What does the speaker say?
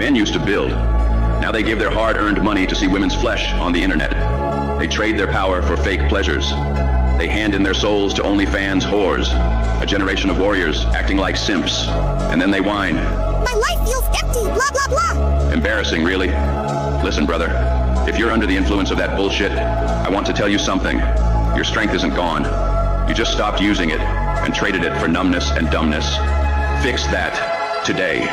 Men used to build. Now they give their hard-earned money to see women's flesh on the internet. They trade their power for fake pleasures. They hand in their souls to onlyfans whores, a generation of warriors acting like simps. And then they whine. My life feels empty, blah, blah, blah. Embarrassing, really? Listen, brother, if you're under the influence of that bullshit, I want to tell you something. Your strength isn't gone. You just stopped using it and traded it for numbness and dumbness. Fix that today.